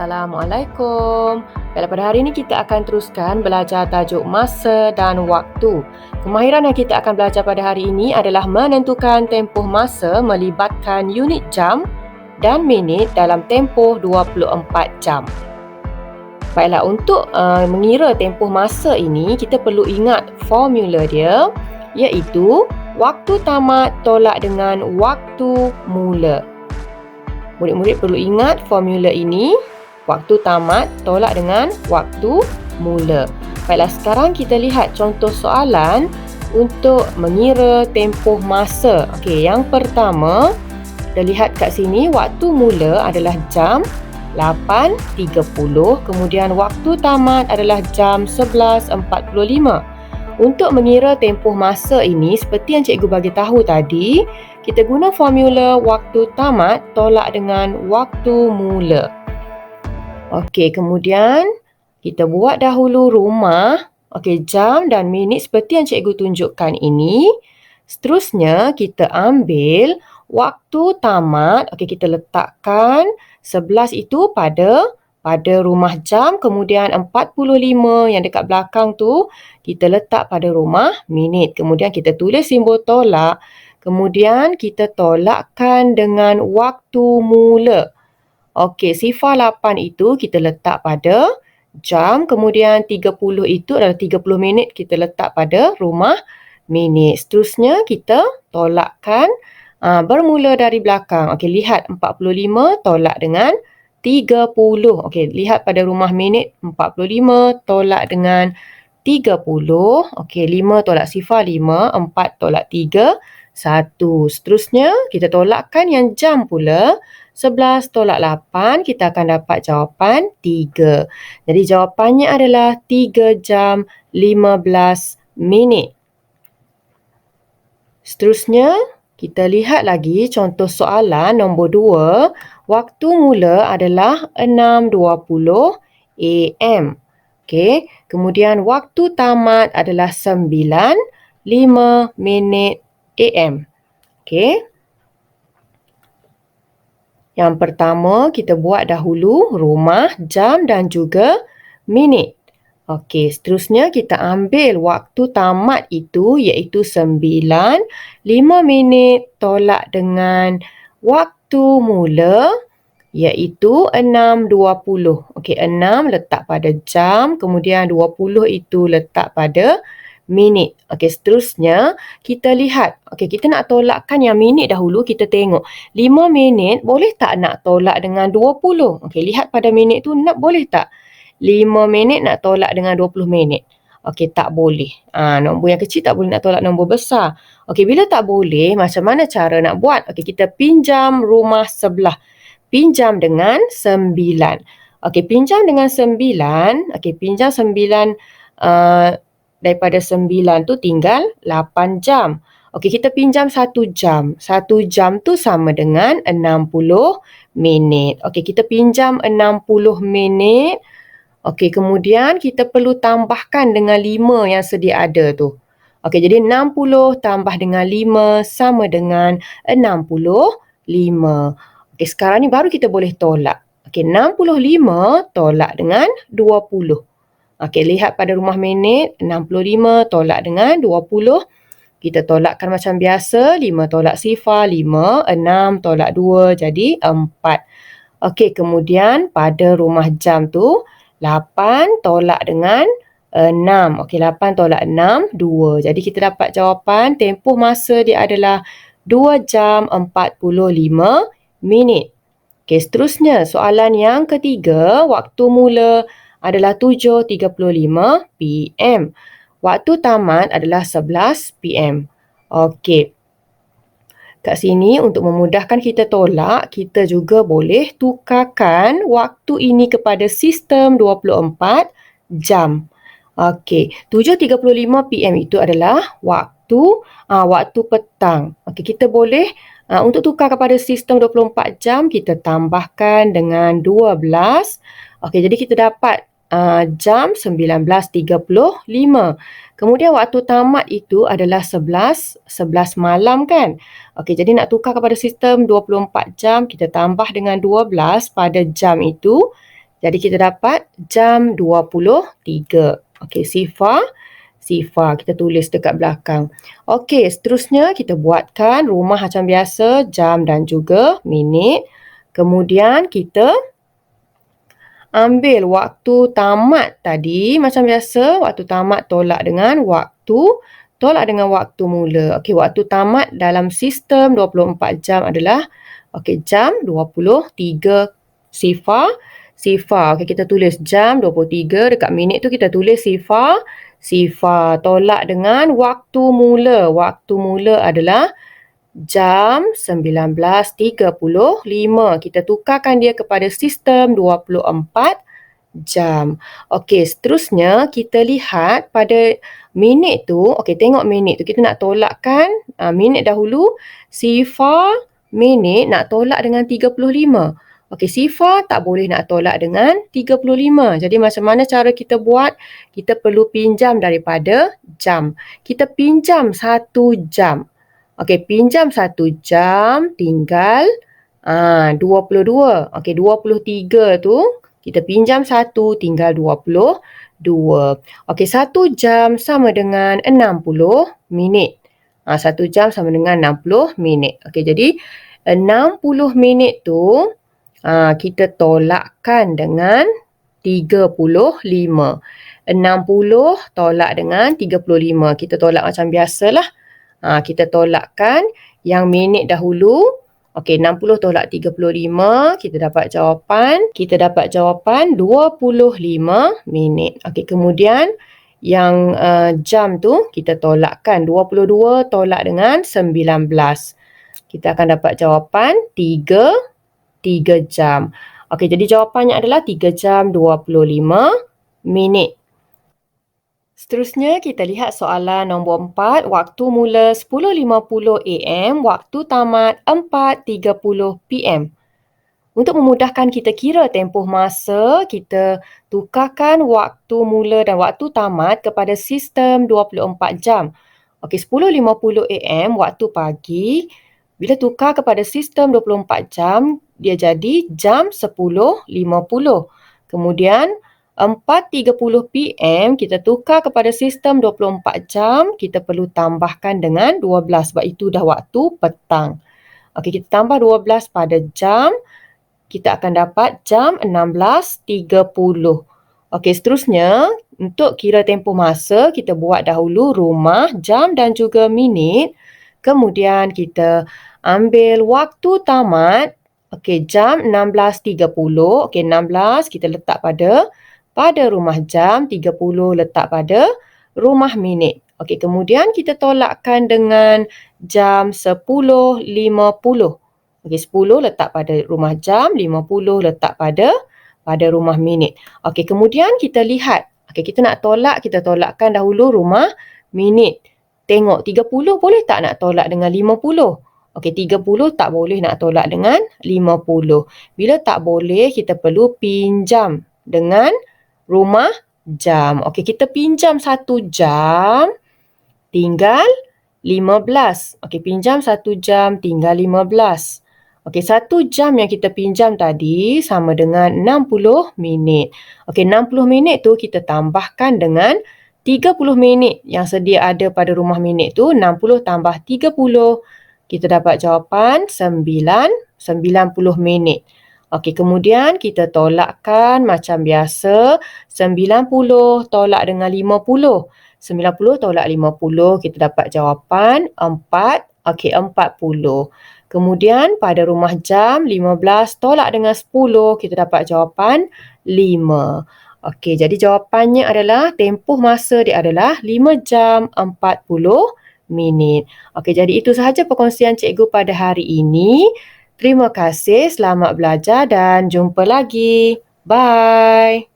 Assalamualaikum. Baiklah, pada hari ini kita akan teruskan belajar tajuk masa dan waktu. Kemahiran yang kita akan belajar pada hari ini adalah menentukan tempoh masa melibatkan unit jam dan minit dalam tempoh 24 jam. Baiklah, untuk mengira tempoh masa ini, kita perlu ingat formula dia, iaitu waktu tamat tolak dengan waktu mula. Murid-murid perlu ingat formula ini. Waktu tamat tolak dengan waktu mula. Baiklah, sekarang kita lihat contoh soalan untuk mengira tempoh masa. Okey, yang pertama, kita lihat kat sini waktu mula adalah jam 8.30, kemudian waktu tamat adalah jam 11.45. Untuk mengira tempoh masa ini, seperti yang cikgu bagi tahu tadi, kita guna formula waktu tamat tolak dengan waktu mula. Okey, kemudian kita buat dahulu rumah. Okey, jam dan minit seperti yang cikgu tunjukkan ini. Seterusnya, kita ambil waktu tamat. Okey, kita letakkan 11 itu pada rumah jam. Kemudian 45 yang dekat belakang tu, kita letak pada rumah minit. Kemudian kita tulis simbol tolak. Kemudian kita tolakkan dengan waktu mula. Okey, sifar 8 itu kita letak pada jam. Kemudian 30 itu adalah 30 minit kita letak pada rumah minit. Seterusnya kita tolakkan bermula dari belakang. Okey, lihat 45 tolak dengan 30. Okey, lihat pada rumah minit 45 tolak dengan 30. Okey, 5 tolak sifar 5, 4 tolak 3, 1. Seterusnya kita tolakkan yang jam pula. 11 tolak 8, kita akan dapat jawapan 3. Jadi jawapannya adalah 3 jam 15 minit. Seterusnya, kita lihat lagi contoh soalan nombor 2. Waktu mula adalah 6.20 AM. Okey, kemudian waktu tamat adalah 9.05 minit AM. Okey. Yang pertama, kita buat dahulu rumah, jam dan juga minit. Okey, seterusnya kita ambil waktu tamat itu, iaitu 9.05 minit tolak dengan waktu mula, iaitu 6.20. Okey, 6 letak pada jam, kemudian 20 itu letak pada minit. Okey, seterusnya kita lihat. Okey, kita nak tolakkan yang minit dahulu. Kita tengok 5 minit boleh tak nak tolak dengan 20? Okey, lihat pada minit tu, nak boleh tak 5 minit nak tolak dengan 20 minit? Okey, tak boleh. Nombor yang kecil tak boleh nak tolak nombor besar. Okey, bila tak boleh, macam mana cara nak buat? Okey, kita pinjam rumah sebelah. Pinjam dengan 9. Okey, pinjam dengan 9. Okey, pinjam 9 daripada 9 tu tinggal 8 jam. Okey, kita pinjam 1 jam. 1 jam tu sama dengan 60 minit. Okey, kita pinjam 60 minit. Okey, kemudian kita perlu tambahkan dengan 5 yang sedia ada tu. Okey, jadi 60 tambah dengan 5 sama dengan 65. Okey, sekarang ni baru kita boleh tolak. Okey, 65 tolak dengan 20. Okey, lihat pada rumah minit, 65 tolak dengan 20. Kita tolakkan macam biasa, 5 tolak sifar, 5, 6 tolak 2, jadi 4. Okey, kemudian pada rumah jam tu, 8 tolak dengan 6. Okey, 8 tolak 6, 2. Jadi kita dapat jawapan, tempoh masa dia adalah 2 jam 45 minit. Okey, seterusnya soalan yang ketiga, waktu mula adalah 7.35 PM. Waktu tamat adalah 11 PM. Okey. Kat sini untuk memudahkan kita tolak, kita juga boleh tukarkan waktu ini kepada sistem 24 jam. Okey, 7.35 PM itu adalah waktu petang. Okey, kita boleh untuk tukar kepada sistem 24 jam, kita tambahkan dengan 12. Okey, jadi kita dapat jam 19.35. Kemudian waktu tamat itu adalah 11 malam kan. Okey, jadi nak tukar kepada sistem 24 jam, kita tambah dengan 12 pada jam itu. Jadi kita dapat jam 23. Okey, sifar kita tulis dekat belakang. Okey, seterusnya kita buatkan rumah macam biasa, jam dan juga minit. Kemudian kita ambil waktu tamat tadi macam biasa, waktu tamat tolak dengan waktu mula. Okey, waktu tamat dalam sistem 24 jam adalah jam 23 sifar. Okey, kita tulis jam 23, dekat minit tu kita tulis sifar. Tolak dengan waktu mula. Waktu mula adalah jam 19.35. Kita tukarkan dia kepada sistem 24 jam. Okey, seterusnya kita lihat pada minit tu. Okey, tengok minit tu. Kita nak tolakkan minit dahulu. Sifar minit nak tolak dengan 35. Okey, sifar tak boleh nak tolak dengan 35. Jadi macam mana cara kita buat? Kita perlu pinjam daripada jam. Kita pinjam 1 jam. Okey, pinjam 1 jam tinggal 22. Okey, 23 tu kita pinjam 1 tinggal 22. Okey, 1 jam sama dengan 60 minit. 1 jam sama dengan 60 minit. Okey, jadi 60 minit tu kita tolakkan dengan 35. 60 tolak dengan 35. Kita tolak macam biasalah. Kita tolakkan yang minit dahulu. Okey, 60 tolak 35. Kita dapat jawapan 25 minit. Okey, kemudian yang jam tu kita tolakkan. 22 tolak dengan 19. Kita akan dapat jawapan 3 jam. Okey, jadi jawapannya adalah 3 jam 25 minit. Seterusnya kita lihat soalan nombor 4. Waktu mula 10.50 AM, waktu tamat 4.30 PM. Untuk memudahkan kita kira tempoh masa, kita tukarkan waktu mula dan waktu tamat kepada sistem 24 jam. Okey, 10.50 AM waktu pagi. Bila tukar kepada sistem 24 jam, dia jadi jam 10.50. Kemudian 4.30 PM kita tukar kepada sistem 24 jam, kita perlu tambahkan dengan 12 sebab itu dah waktu petang. Okey, kita tambah 12 pada jam, kita akan dapat jam 16.30. Okey, seterusnya untuk kira tempoh masa, kita buat dahulu rumah, jam dan juga minit. Kemudian kita ambil waktu tamat. Okey, jam 16.30. Okey, 16 kita letak pada rumah jam, 30 letak pada rumah minit. Okey, kemudian kita tolakkan dengan jam 10.50. Okey, 10 letak pada rumah jam, 50 letak pada rumah minit. Okey, kemudian kita lihat. Okey, kita nak tolak, kita tolakkan dahulu rumah minit. Tengok 30 boleh tak nak tolak dengan 50? Okey, 30 tak boleh nak tolak dengan 50. Bila tak boleh, kita perlu pinjam dengan rumah jam. Okey, kita pinjam 1 jam tinggal 15. Okey, pinjam 1 jam tinggal 15. Okey, 1 jam yang kita pinjam tadi sama dengan 60 minit. Okey, 60 minit tu kita tambahkan dengan 30 minit yang sedia ada pada rumah minit tu. 60 tambah 30. Kita dapat jawapan 90 minit. Okey, kemudian kita tolakkan macam biasa. 90 tolak dengan 50. 90 tolak 50, kita dapat jawapan 4. Okey, 40. Kemudian pada rumah jam, 15 tolak dengan 10, kita dapat jawapan 5. Okey, jadi jawapannya adalah tempoh masa dia adalah 5 jam 40 minit. Okey, jadi itu sahaja perkongsian cikgu pada hari ini. Terima kasih, selamat belajar dan jumpa lagi. Bye.